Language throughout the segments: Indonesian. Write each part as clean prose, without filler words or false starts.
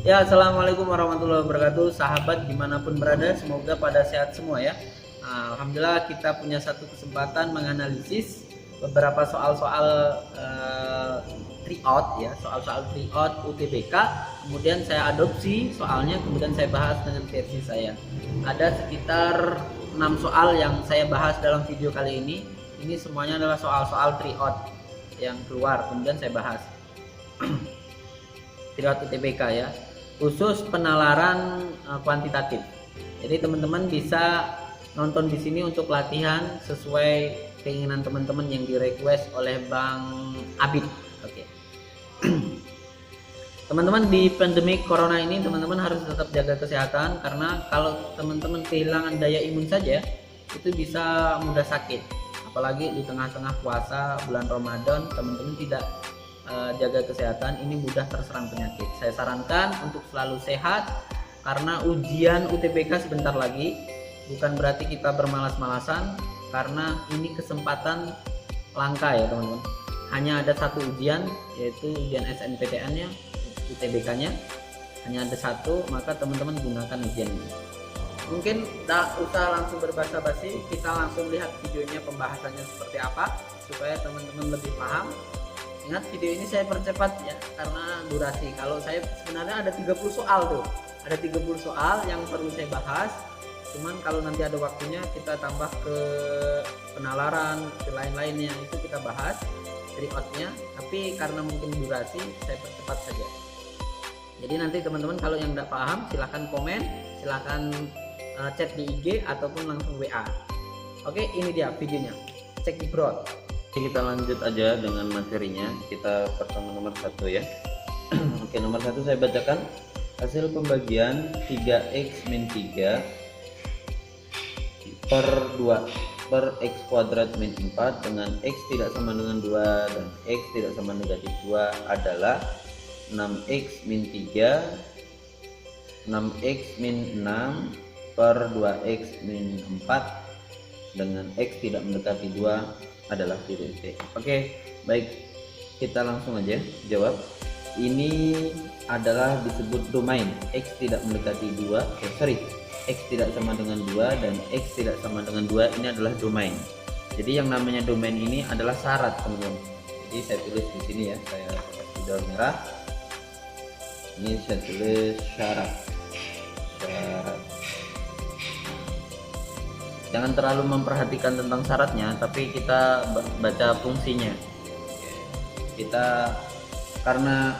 Ya, assalamualaikum warahmatullahi wabarakatuh, sahabat dimanapun berada, semoga pada sehat semua ya. Alhamdulillah kita punya satu kesempatan menganalisis beberapa soal-soal tryout ya, soal-soal tryout UTBK. Kemudian saya adopsi soalnya, kemudian saya bahas dengan versi saya. Ada sekitar 6 soal yang saya bahas dalam video kali ini. Ini semuanya adalah soal-soal tryout yang keluar, kemudian saya bahas. Tryout UTBK ya, khusus penalaran kuantitatif. Jadi teman-teman bisa nonton di sini untuk latihan sesuai keinginan teman-teman yang di request oleh Bang Abid. Oke. Teman-teman, di pandemi corona ini teman-teman harus tetap jaga kesehatan, karena kalau teman-teman kehilangan daya imun saja itu bisa mudah sakit. Apalagi di tengah-tengah puasa bulan Ramadan, teman-teman tidak jaga kesehatan, ini mudah terserang penyakit. Saya sarankan untuk selalu sehat, karena ujian UTBK sebentar lagi. Bukan berarti kita bermalas-malasan, karena ini kesempatan langka ya teman-teman. Hanya ada satu ujian, yaitu ujian SNPTN-nya, UTBK-nya hanya ada satu, maka teman-teman gunakan ujian ini. Mungkin tak usah langsung berbasa-basi, kita langsung lihat videonya, pembahasannya seperti apa supaya teman-teman lebih paham. Ingat, video ini saya percepat ya karena durasi. Kalau saya sebenarnya ada 30 soal tuh. Ada 30 soal yang perlu saya bahas. Cuman kalau nanti ada waktunya kita tambah ke penalaran, ke lain-lainnya, itu kita bahas tryout-nya. Tapi karena mungkin durasi, saya percepat saja. Jadi nanti teman-teman kalau yang tidak paham silahkan komen, silahkan chat di IG ataupun langsung WA. Oke, ini dia videonya. Cek di Broad. Kita lanjut aja dengan materinya. Kita pertama nomor 1 ya. Oke, nomor 1 saya bacakan. Hasil pembagian 3x min 3 per 2 per x kuadrat min 4 dengan x tidak sama dengan 2 dan x tidak sama negatif 2 adalah 6x min 3 6x min 6 per 2x min 4 dengan x tidak mendekati 2 adalah titik. Oke, baik, kita langsung aja jawab. Ini adalah disebut domain. X tidak mendekati 2, X tidak sama dengan 2 dan X tidak sama dengan 2, ini adalah domain. Jadi yang namanya domain ini adalah syarat teman-teman. Jadi saya tulis di sini ya, saya kasih daun merah. Ini saya tulis syarat. Jangan terlalu memperhatikan tentang syaratnya, tapi kita baca fungsinya. Kita, karena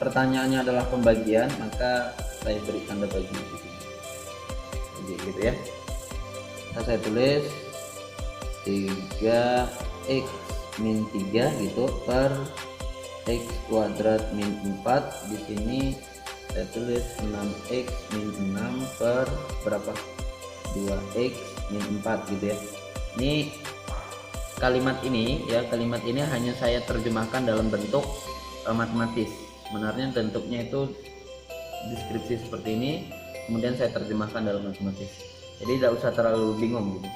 pertanyaannya adalah pembagian, maka saya beri tanda bagi di sini. Jadi gitu ya. Nah, saya tulis 3x min 3 gitu per x kuadrat min 4. Di sini saya tulis 6x min 6 per berapa? 2x min 4 gitu ya. Ini kalimat ini ya, kalimat ini hanya saya terjemahkan dalam bentuk matematis. Sebenarnya bentuknya itu deskripsi seperti ini, kemudian saya terjemahkan dalam matematis. Jadi tidak usah terlalu bingung gitu.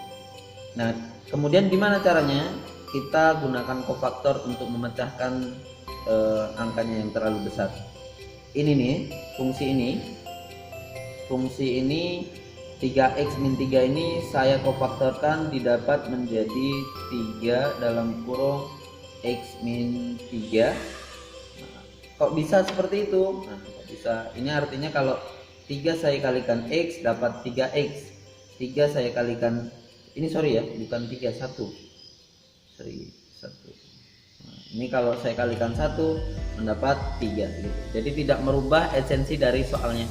Nah, kemudian gimana caranya? Kita gunakan kofaktor untuk memecahkan angkanya yang terlalu besar. Ini nih, fungsi ini 3x min 3 ini saya kofaktorkan, didapat menjadi 3 dalam kurung x min 3. Nah, kok bisa seperti itu? Nah, kok bisa? Ini artinya kalau 3 saya kalikan x dapat 3x. 3 saya kalikan, ini sorry ya, bukan 3, 1. Sorry, 1. Nah, ini kalau saya kalikan 1 mendapat 3 gitu. Jadi tidak merubah esensi dari soalnya.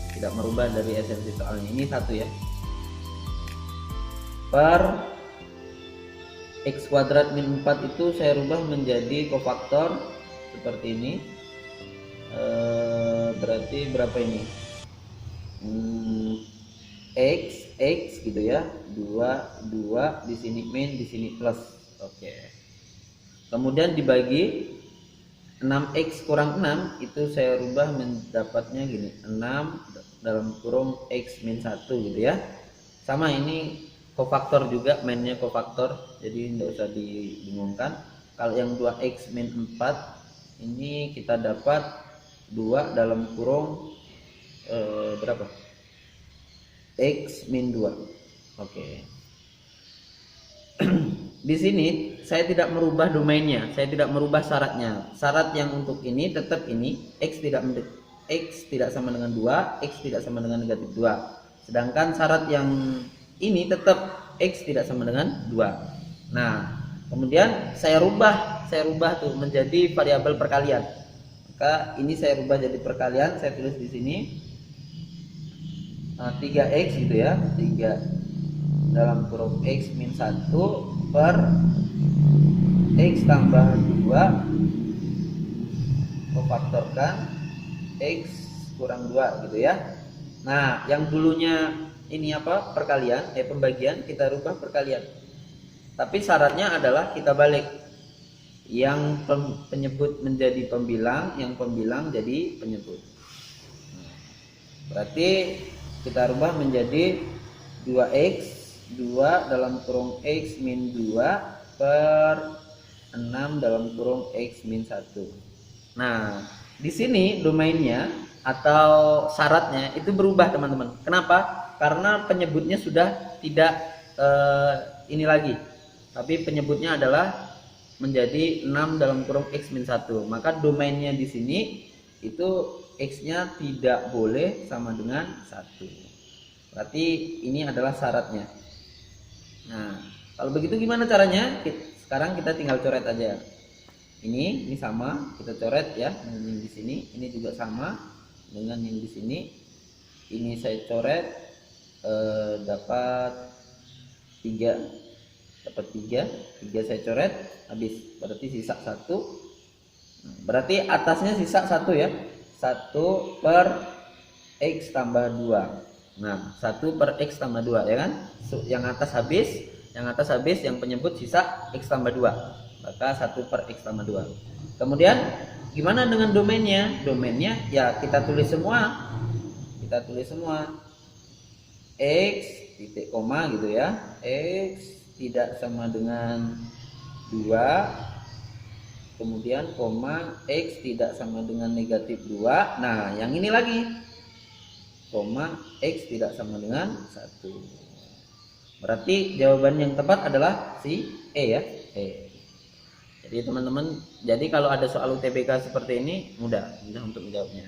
Tidak merubah dari esensi soalnya. Ini 1 ya. Per x kuadrat min 4 itu saya rubah menjadi kofaktor seperti ini. Berarti berapa ini? X gitu ya. 2 di sini min, di sini plus. Oke. Kemudian dibagi 6x kurang 6 itu saya rubah mendapatnya gini, 6 dalam kurung x min 1 gitu ya. Sama, ini kofaktor juga, mainnya kofaktor, jadi tidak usah dibingungkan. Kalau yang 2x min 4 ini kita dapat 2 dalam kurung berapa? X min 2. Oke. Di sini saya tidak merubah domainnya, saya tidak merubah syaratnya. Syarat yang untuk ini tetap ini, X tidak sama dengan 2, X tidak sama dengan negatif 2. Sedangkan syarat yang ini tetap X tidak sama dengan 2. Nah, kemudian saya rubah tuh menjadi variabel perkalian. Maka ini saya rubah jadi perkalian, saya tulis di sini 3x gitu ya, 3 dalam kurung x min 1 per x tambah 2 memfaktorkan x kurang 2 gitu ya. Nah, yang dulunya ini apa? Perkalian, pembagian, kita rubah perkalian. Tapi syaratnya adalah kita balik. Yang penyebut menjadi pembilang, yang pembilang jadi penyebut. Berarti kita rubah menjadi 2x 2 dalam kurung x min 2 per 6 dalam kurung x min 1. Nah, di sini domainnya atau syaratnya itu berubah teman-teman. Kenapa? Karena penyebutnya sudah tidak ini lagi, tapi penyebutnya adalah menjadi 6 dalam kurung x min 1. Maka domainnya di sini itu x-nya tidak boleh sama dengan 1. Berarti ini adalah syaratnya. Nah, kalau begitu gimana caranya? Sekarang kita tinggal coret aja. Ini sama, kita coret ya dengan yang di sini. Ini juga sama dengan yang di sini. Ini saya coret dapat 3. Dapat 3 saya coret, habis. Berarti sisa 1. Berarti atasnya sisa 1 ya. 1 per x tambah 2. Nah, 1 per x tambah 2 ya kan? Yang atas habis, yang penyebut sisa x tambah 2. Maka 1 per x tambah 2. Kemudian gimana dengan domainnya? Domainnya ya kita tulis semua. X titik koma gitu ya. X tidak sama dengan 2. Kemudian koma x tidak sama dengan negatif 2. Nah, yang ini lagi koma x tidak sama dengan 1. Berarti jawaban yang tepat adalah si E ya, E. Jadi teman-teman, jadi kalau ada soal UTBK seperti ini mudah untuk menjawabnya.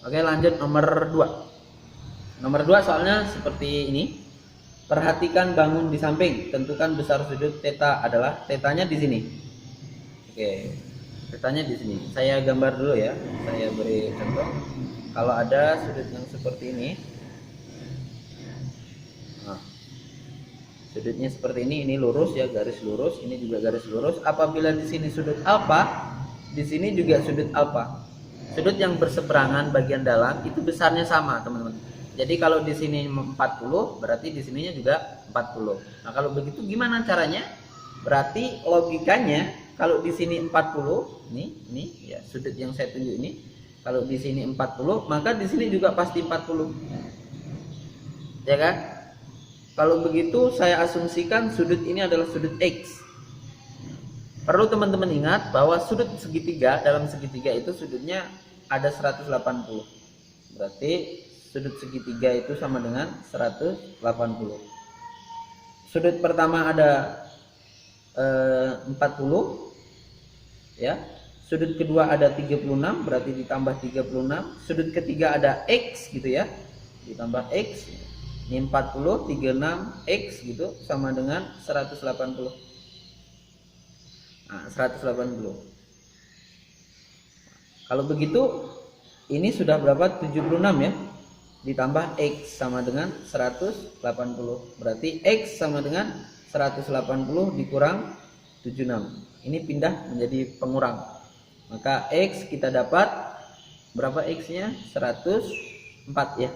Oke, lanjut nomor 2. Nomor 2 soalnya seperti ini. Perhatikan bangun di samping, tentukan besar sudut theta adalah, tetanya di sini. Oke. Tetanya di sini. Saya gambar dulu ya. Saya beri contoh. Kalau ada sudut yang seperti ini, nah, sudutnya seperti ini lurus ya, garis lurus, ini juga garis lurus. Apabila di sini sudut alfa, di sini juga sudut alfa. Sudut yang berseberangan bagian dalam itu besarnya sama, teman-teman. Jadi kalau di sini 40, berarti di sininya juga 40. Nah, kalau begitu gimana caranya? Berarti logikanya kalau di sini 40, ini ya sudut yang saya tunjuk ini. Kalau di sini 40, maka di sini juga pasti 40. Ya kan? Kalau begitu saya asumsikan sudut ini adalah sudut X. Perlu teman-teman ingat bahwa sudut segitiga, dalam segitiga itu sudutnya ada 180. Berarti sudut segitiga itu sama dengan 180. Sudut pertama ada 40 ya. Sudut kedua ada 36, berarti ditambah 36. Sudut ketiga ada X gitu ya, ditambah X. Ini 40, 36, X gitu, sama dengan 180. Nah, 180. Kalau begitu, ini sudah berapa? 76 ya. Ditambah X sama dengan 180. Berarti X sama dengan 180 dikurang 76. Ini pindah menjadi pengurang. Maka X kita dapat berapa X-nya? 104 ya.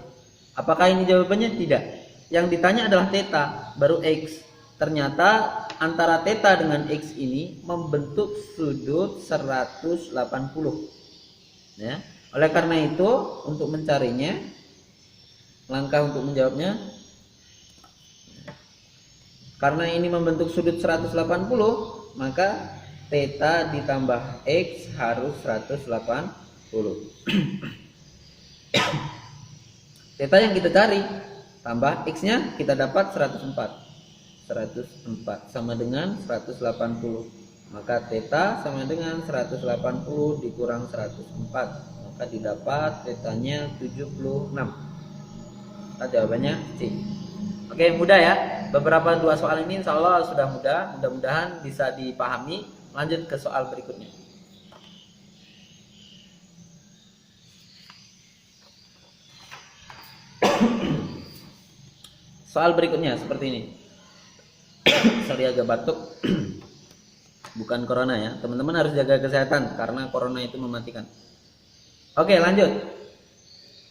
Apakah ini jawabannya? Tidak. Yang ditanya adalah theta, baru X. Ternyata antara theta dengan X ini membentuk sudut 180. Ya. Oleh karena itu, untuk mencarinya, langkah untuk menjawabnya, karena ini membentuk sudut 180, maka theta ditambah X harus 180. Theta yang kita cari tambah X-nya kita dapat 104. 104 sama dengan 180. Maka theta sama dengan 180 dikurang 104. Maka didapat tetanya 76. Nah, jawabannya C. Oke, mudah ya. Beberapa dua soal ini insya Allah sudah mudah. Mudah-mudahan bisa dipahami. Lanjut ke soal berikutnya. Soal berikutnya seperti ini. Sorry agak batuk. Bukan corona ya. Teman-teman harus jaga kesehatan karena corona itu mematikan. Oke, lanjut.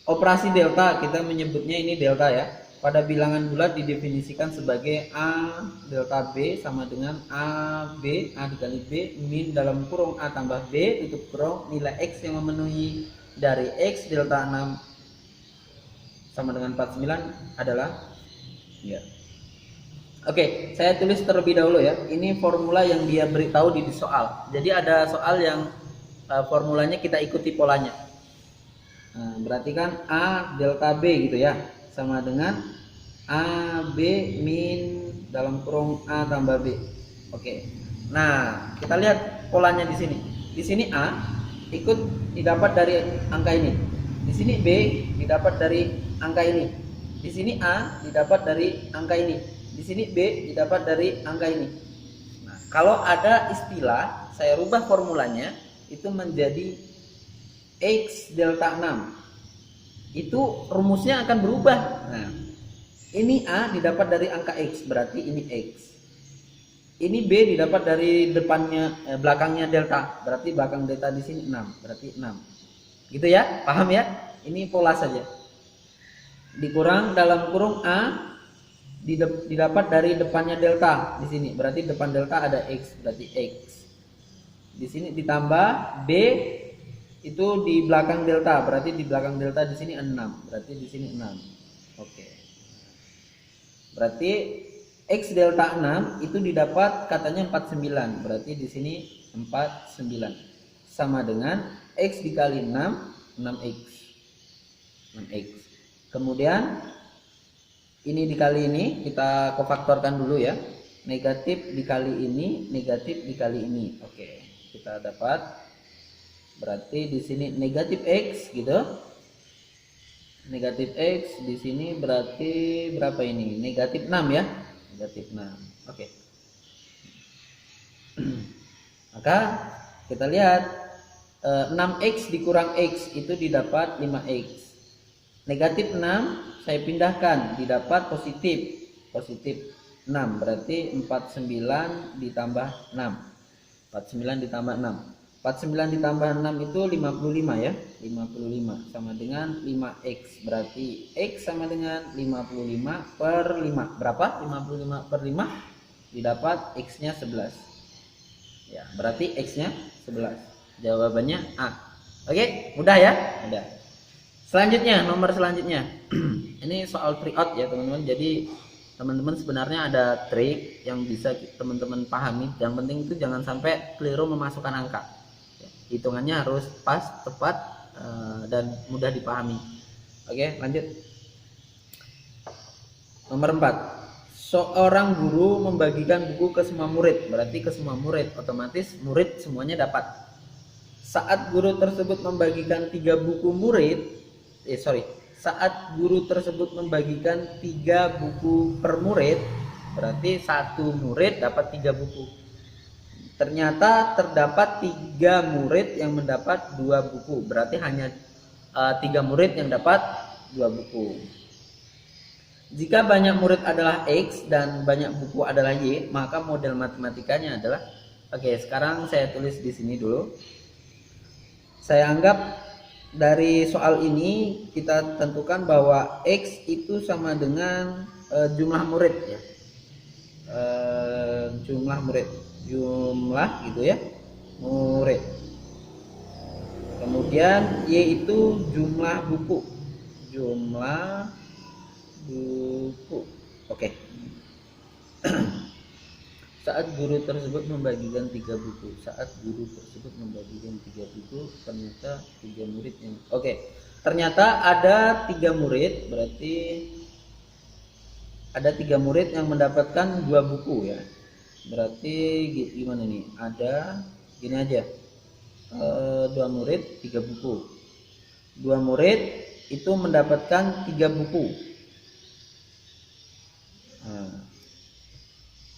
Operasi delta, kita menyebutnya ini delta ya. Pada bilangan bulat didefinisikan sebagai A delta B sama dengan A dikali B min dalam kurung A tambah B tutup kurung nilai X yang memenuhi dari X delta 6 sama dengan 49 adalah ya. Oke, saya tulis terlebih dahulu ya. Ini formula yang dia beritahu di soal. Jadi ada soal yang formulanya kita ikuti polanya. Nah, berarti kan A delta B gitu ya, sama dengan A B min dalam kurung A tambah B. Oke. Nah, kita lihat polanya di sini. Di sini A ikut didapat dari angka ini. Di sini B didapat dari angka ini. Di sini A didapat dari angka ini. Di sini B didapat dari angka ini. Nah, kalau ada istilah, saya rubah formulanya itu menjadi X delta 6. Itu rumusnya akan berubah. Nah, ini A didapat dari angka X, berarti ini X. Ini B didapat dari depannya belakangnya delta, berarti belakang delta di sini 6, berarti 6. Gitu ya? Paham ya? Ini pola saja. Dikurang dalam kurung A didapat dari depannya delta di sini, berarti depan delta ada X, berarti X. Di sini ditambah B itu di belakang delta, berarti di belakang delta di sini 6, berarti di sini 6. Oke. Berarti X delta 6 itu didapat katanya 49, berarti di sini 49 sama dengan X dikali 6, 6X. 6X. Kemudian ini dikali ini, kita kofaktorkan dulu ya. Negatif dikali ini, negatif dikali ini. Oke, kita dapat berarti di sini negatif X gitu. Negatif X di sini berarti berapa ini? Negatif 6 ya. Negatif 6. Oke. Maka kita lihat 6X dikurang X itu didapat 5X. Negatif 6 saya pindahkan, didapat positif 6, berarti 49 ditambah 6. 49 ditambah 6. 49 ditambah 6 itu 55 ya. 55 sama dengan 5X. Berarti X sama dengan 55 per 5. Berapa? 55 per 5 didapat X-nya 11. Ya, berarti X-nya 11. Jawabannya A. Oke, mudah ya? Mudah. Selanjutnya, nomor selanjutnya. Ini soal trig out ya teman-teman. Jadi teman-teman sebenarnya ada trik yang bisa teman-teman pahami. Yang penting itu jangan sampai keliru memasukkan angka. Hitungannya harus pas, tepat, dan mudah dipahami. Oke, lanjut. Nomor 4. Seorang guru membagikan buku ke semua murid. Berarti ke semua murid, otomatis murid semuanya dapat. Saat guru tersebut membagikan 3 buku murid, saat guru tersebut membagikan 3 buku per murid, berarti satu murid dapat 3 buku. Ternyata terdapat 3 murid yang mendapat 2 buku, berarti hanya 3 murid yang dapat 2 buku. Jika banyak murid adalah X dan banyak buku adalah Y, maka model matematikanya adalah, oke, sekarang saya tulis di sini dulu. Saya anggap dari soal ini kita tentukan bahwa X itu sama dengan jumlah murid ya. Jumlah gitu ya, murid. Kemudian Y itu jumlah buku. Oke. Saat guru tersebut membagikan 3 buku, ternyata 3 murid yang ternyata ada 3 murid, berarti ada 3 murid yang mendapatkan 2 buku ya. Berarti gimana nih? Ada gini aja, 2 murid 3 buku. 2 murid itu mendapatkan 3 buku.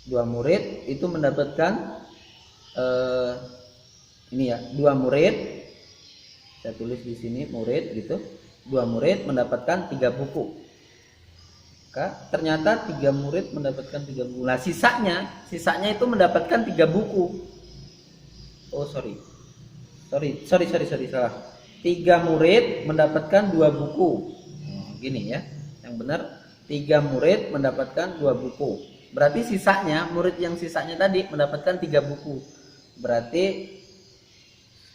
2 murid itu mendapatkan ini ya, 2 murid, saya tulis di sini murid gitu. 2 murid mendapatkan 3 buku. Maka ternyata 3 murid mendapatkan 3 buku. Nah, sisanya itu mendapatkan 3 buku. Oh, sorry, salah. 3 murid mendapatkan 2 buku. Gini ya, yang benar 3 murid mendapatkan 2 buku. Berarti sisanya, murid yang sisanya tadi mendapatkan 3 buku. Berarti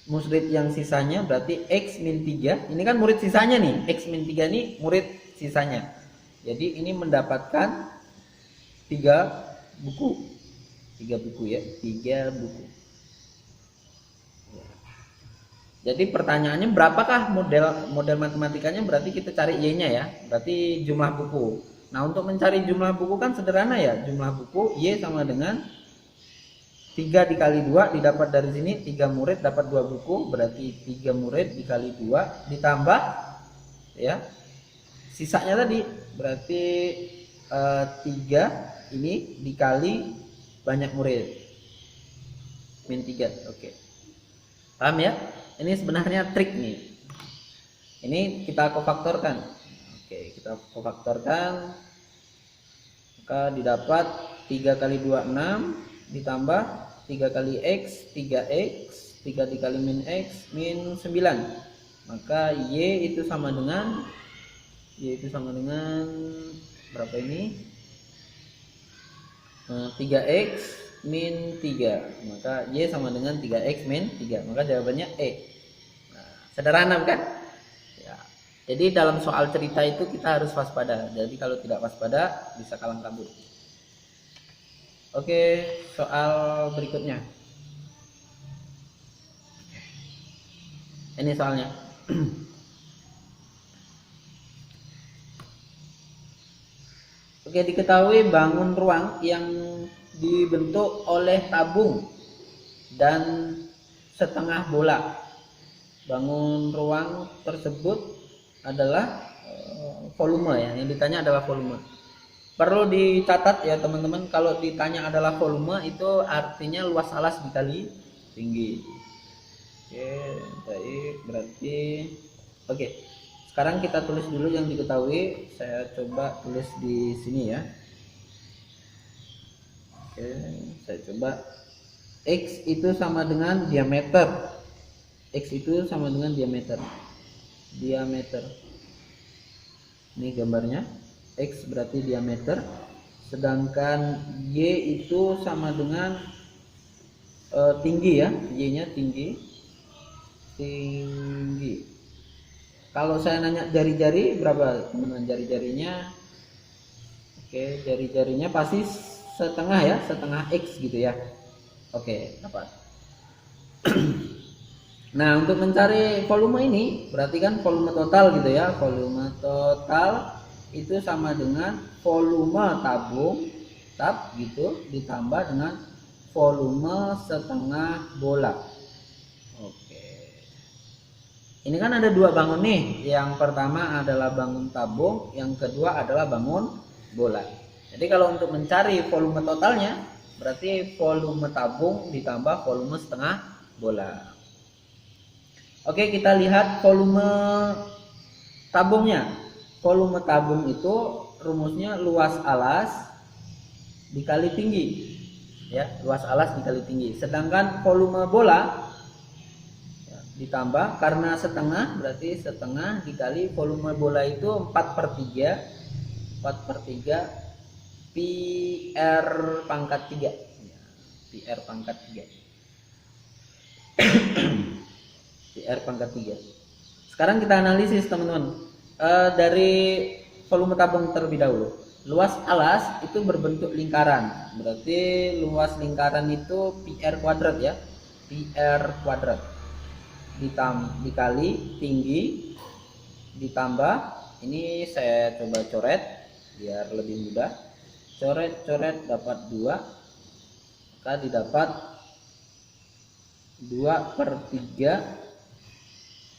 murid yang sisanya berarti X min 3. Ini kan murid sisanya nih. X min 3 ini murid sisanya. Jadi ini mendapatkan 3 buku. 3 buku ya, 3 buku. Jadi pertanyaannya berapakah model matematikanya, berarti kita cari Y-nya ya. Berarti jumlah buku. Nah, untuk mencari jumlah buku kan sederhana ya. Jumlah buku Y sama dengan 3 dikali 2 didapat dari sini, 3 murid dapat 2 buku, berarti 3 murid dikali 2 ditambah ya sisanya tadi, berarti 3 ini dikali banyak murid min 3. Oke. Paham ya? Ini sebenarnya trik nih. Ini kita kofaktorkan. Oke, kita kofaktorkan. Maka didapat 3 kali 2 6 ditambah 3 kali X 3X, 3 dikali min X min 9. Maka Y itu sama dengan berapa ini? 3X min 3. Maka Y sama dengan 3X min 3. Maka jawabannya E. Nah, sederhana bukan? Ya. Jadi dalam soal cerita itu kita harus waspada. Jadi kalau tidak waspada bisa kalang kabut. Oke, soal berikutnya. Ini soalnya. Oke, diketahui bangun ruang yang dibentuk oleh tabung dan setengah bola. Bangun ruang tersebut adalah volume ya. Yang ditanya adalah volume. Perlu dicatat ya teman-teman, kalau ditanya adalah volume itu artinya luas alas dikali tinggi. Oke, baik, berarti oke. Sekarang kita tulis dulu yang diketahui. Saya coba tulis di sini ya. Oke, saya coba X itu sama dengan diameter. X itu sama dengan diameter. Ini gambarnya. X berarti diameter, sedangkan Y itu sama dengan tinggi ya, Y-nya tinggi. Kalau saya nanya jari-jari berapa teman-teman jari-jarinya? Oke, jari-jarinya pasti setengah ya, setengah X gitu ya. Oke, dapat. Nah, untuk mencari volume ini berarti kan volume total gitu ya. Volume total itu sama dengan volume tab gitu ditambah dengan volume setengah bola. Oke. Ini kan ada 2 bangun nih. Yang pertama adalah bangun tabung, yang kedua adalah bangun bola. Jadi kalau untuk mencari volume totalnya berarti volume tabung ditambah volume setengah bola. Oke, kita lihat volume tabungnya. Volume tabung itu rumusnya luas alas dikali tinggi. Ya, luas alas dikali tinggi. Sedangkan volume bola ya, ditambah karena setengah berarti setengah dikali volume bola itu 4/3 PR pangkat 3 ya, PR pangkat 3 PR pangkat 3. Sekarang kita analisis teman-teman, dari volume tabung terlebih dahulu. Luas alas itu berbentuk lingkaran, berarti luas lingkaran itu PR kuadrat ya, PR kuadrat dikali tinggi ditambah, ini saya coba coret biar lebih mudah. Coret dapat 2, maka didapat 2/3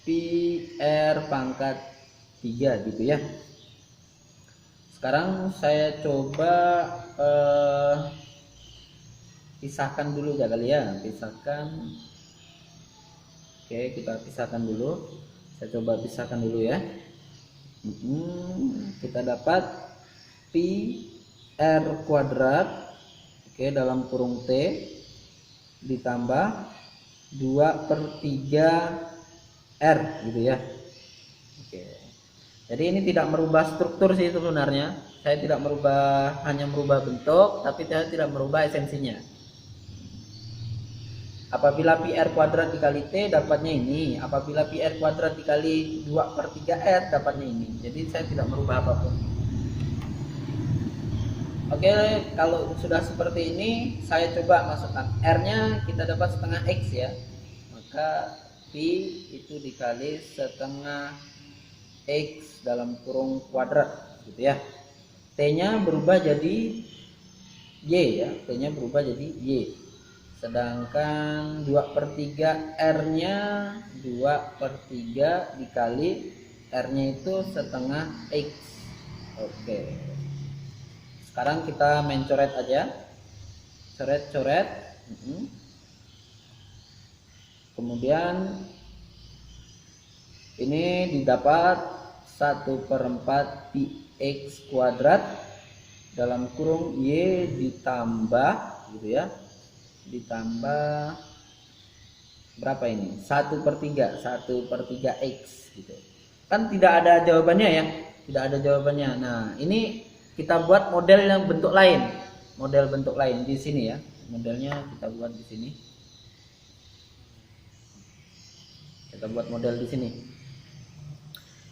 pi r pangkat 3 gitu ya. Sekarang saya coba pisahkan dulu ya kali ya, pisahkan. Oke, kita pisahkan dulu. Saya coba pisahkan dulu ya. Kita dapat pi r kuadrat, oke, dalam kurung t ditambah 2/3 r gitu ya. Oke. Jadi ini tidak merubah struktur sih sebenarnya. Saya tidak merubah, hanya merubah bentuk, tapi saya tidak merubah esensinya. Apabila pi r kuadrat dikali t dapatnya ini, apabila pi r kuadrat dikali 2/3 r dapatnya ini. Jadi saya tidak merubah apapun. Oke, kalau sudah seperti ini saya coba masukkan r-nya, kita dapat setengah x ya. Maka pi itu dikali setengah x dalam kurung kuadrat gitu ya. T-nya berubah jadi y ya, T-nya berubah jadi y. Sedangkan 2/3 r-nya 2/3 dikali r-nya itu setengah x. Oke. Sekarang kita main coret aja. Coret. Kemudian ini didapat 1/4 pi x kuadrat dalam kurung y ditambah gitu ya. Ditambah berapa ini? 1/3 x gitu. Kan tidak ada jawabannya ya, tidak ada jawabannya. Nah, ini kita buat model yang bentuk lain, model bentuk lain di sini ya. Modelnya kita buat di sini. Kita buat model di sini.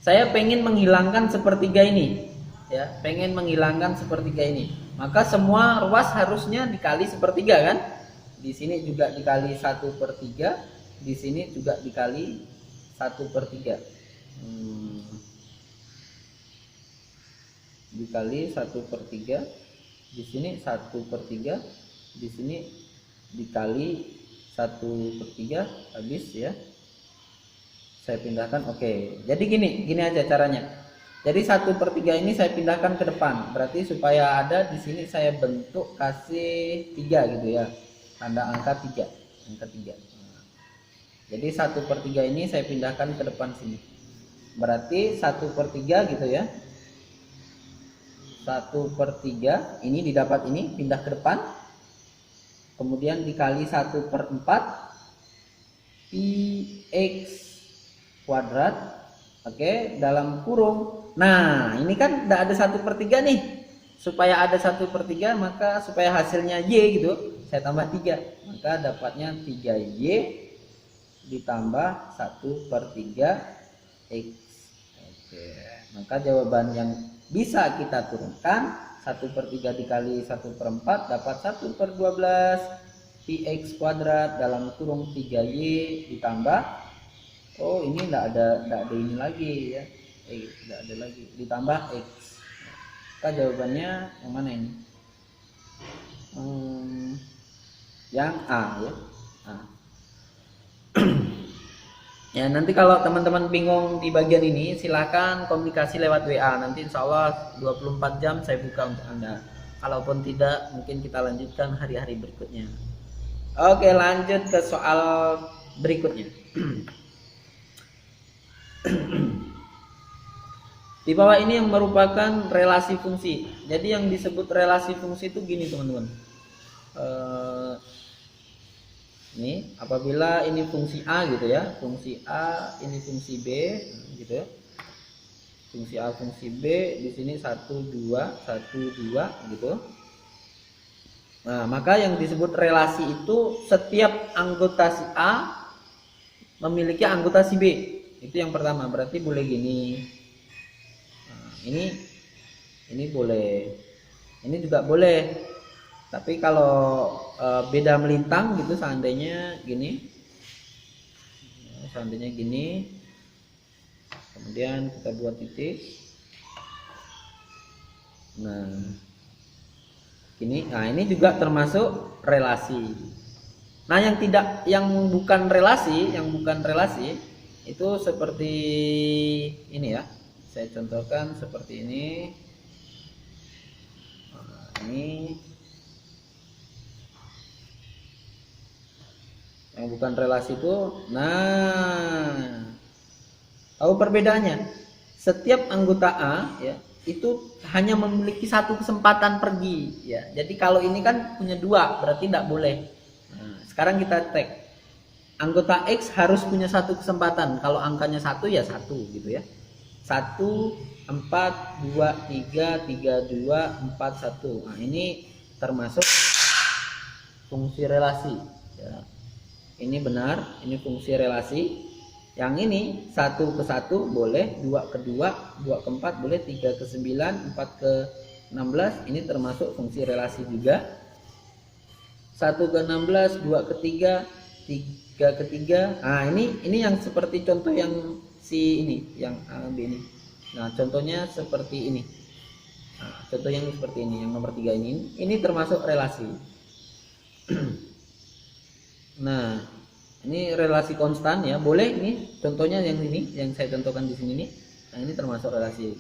Saya pengen menghilangkan sepertiga ini, ya, pengen menghilangkan sepertiga ini. Maka semua ruas harusnya dikali sepertiga kan? Di sini juga dikali 1/3, di sini juga dikali 1/3. Dikali 1/3, di sini 1/3, di sini dikali 1/3, habis ya. Saya pindahkan. Oke. Jadi gini aja caranya. Jadi 1/3 ini saya pindahkan ke depan. Berarti supaya ada di sini saya bentuk kasih 3 gitu ya. Tanda angka 3, angka 3. Jadi 1/3 ini saya pindahkan ke depan sini. Berarti 1/3 gitu ya. 1/3 ini didapat, ini pindah ke depan. Kemudian dikali 1/4 pi x kuadrat. Oke, dalam kurung. Nah, ini kan tidak ada 1/3 nih. Supaya ada 1/3, maka supaya hasilnya y gitu, saya tambah 3, maka dapatnya 3y ditambah 1/3 x. Oke, maka jawaban yang bisa kita turunkan 1/3 dikali 1/4 dapat 1/12 pi x kuadrat dalam kurung 3y ditambah, oh ini tidak ada ini lagi ya, tidak ada lagi, ditambah x. Maka jawabannya yang mana ini? Yang A ya. A. Ya, nanti kalau teman-teman bingung di bagian ini silahkan komunikasi lewat WA. Nanti insya Allah 24 jam saya buka untuk Anda. Kalaupun tidak, mungkin kita lanjutkan hari-hari berikutnya. Oke, lanjut ke soal berikutnya. Di bawah ini yang merupakan relasi fungsi. Jadi yang disebut relasi fungsi itu gini teman-teman. Ini apabila ini fungsi A gitu ya, fungsi A, ini fungsi B gitu ya. Fungsi A, fungsi B, di sini 1 2 gitu. Nah, maka yang disebut relasi itu setiap anggota si A memiliki anggota si B. Itu yang pertama, berarti boleh gini. Nah, ini boleh. Ini juga boleh. Tapi kalau beda melintang gitu, seandainya gini. Seandainya gini. kemudian kita buat titik. Nah ini juga termasuk relasi. Nah yang bukan relasi itu seperti ini ya, saya contohkan seperti ini. Nah, ini yang bukan relasi itu. Nah, tahu perbedaannya? Setiap anggota A ya itu hanya memiliki satu kesempatan pergi ya. Jadi kalau ini kan punya dua, berarti tidak boleh. Nah, sekarang kita tag. Anggota X harus punya satu kesempatan. Kalau angkanya satu ya satu gitu ya. 1, 4, 2, 3, 3, 2, 4, 1. Nah, ini termasuk fungsi relasi ya. Ini benar, ini fungsi relasi. Yang ini 1 ke 1 boleh, 2 ke 2, 2 ke 4 boleh, 3 ke 9, 4 ke 16. Ini termasuk fungsi relasi juga. 1 ke 16, 2 ke 3, 3 ke 3. Nah, ini yang seperti contoh yang si ini, yang A, B ini. Nah, contohnya seperti ini. Nah, contoh yang seperti ini, yang nomor 3 ini termasuk relasi. Nah, ini relasi konstan ya, boleh. Ini contohnya yang ini, yang saya contohkan di sini nih. Nah, ini termasuk relasi.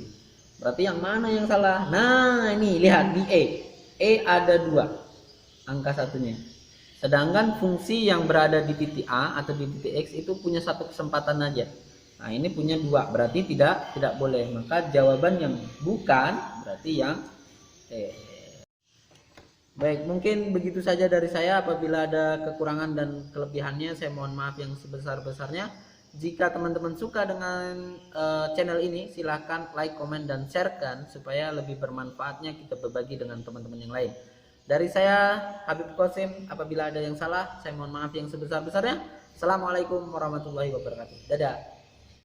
Berarti yang mana yang salah? Nah, ini lihat di E ada 2 angka satunya. Sedangkan fungsi yang berada di titik A atau di titik X itu punya satu kesempatan aja. Nah, ini punya 2, berarti tidak boleh. Maka jawaban yang bukan berarti yang E. Baik, mungkin begitu saja dari saya. Apabila ada kekurangan dan kelebihannya, saya mohon maaf yang sebesar-besarnya. Jika teman-teman suka dengan channel ini, silahkan like, komen, dan sharekan supaya lebih bermanfaatnya kita berbagi dengan teman-teman yang lain. Dari saya, Habib Qasim, apabila ada yang salah, saya mohon maaf yang sebesar-besarnya. Assalamualaikum warahmatullahi wabarakatuh. Dadah.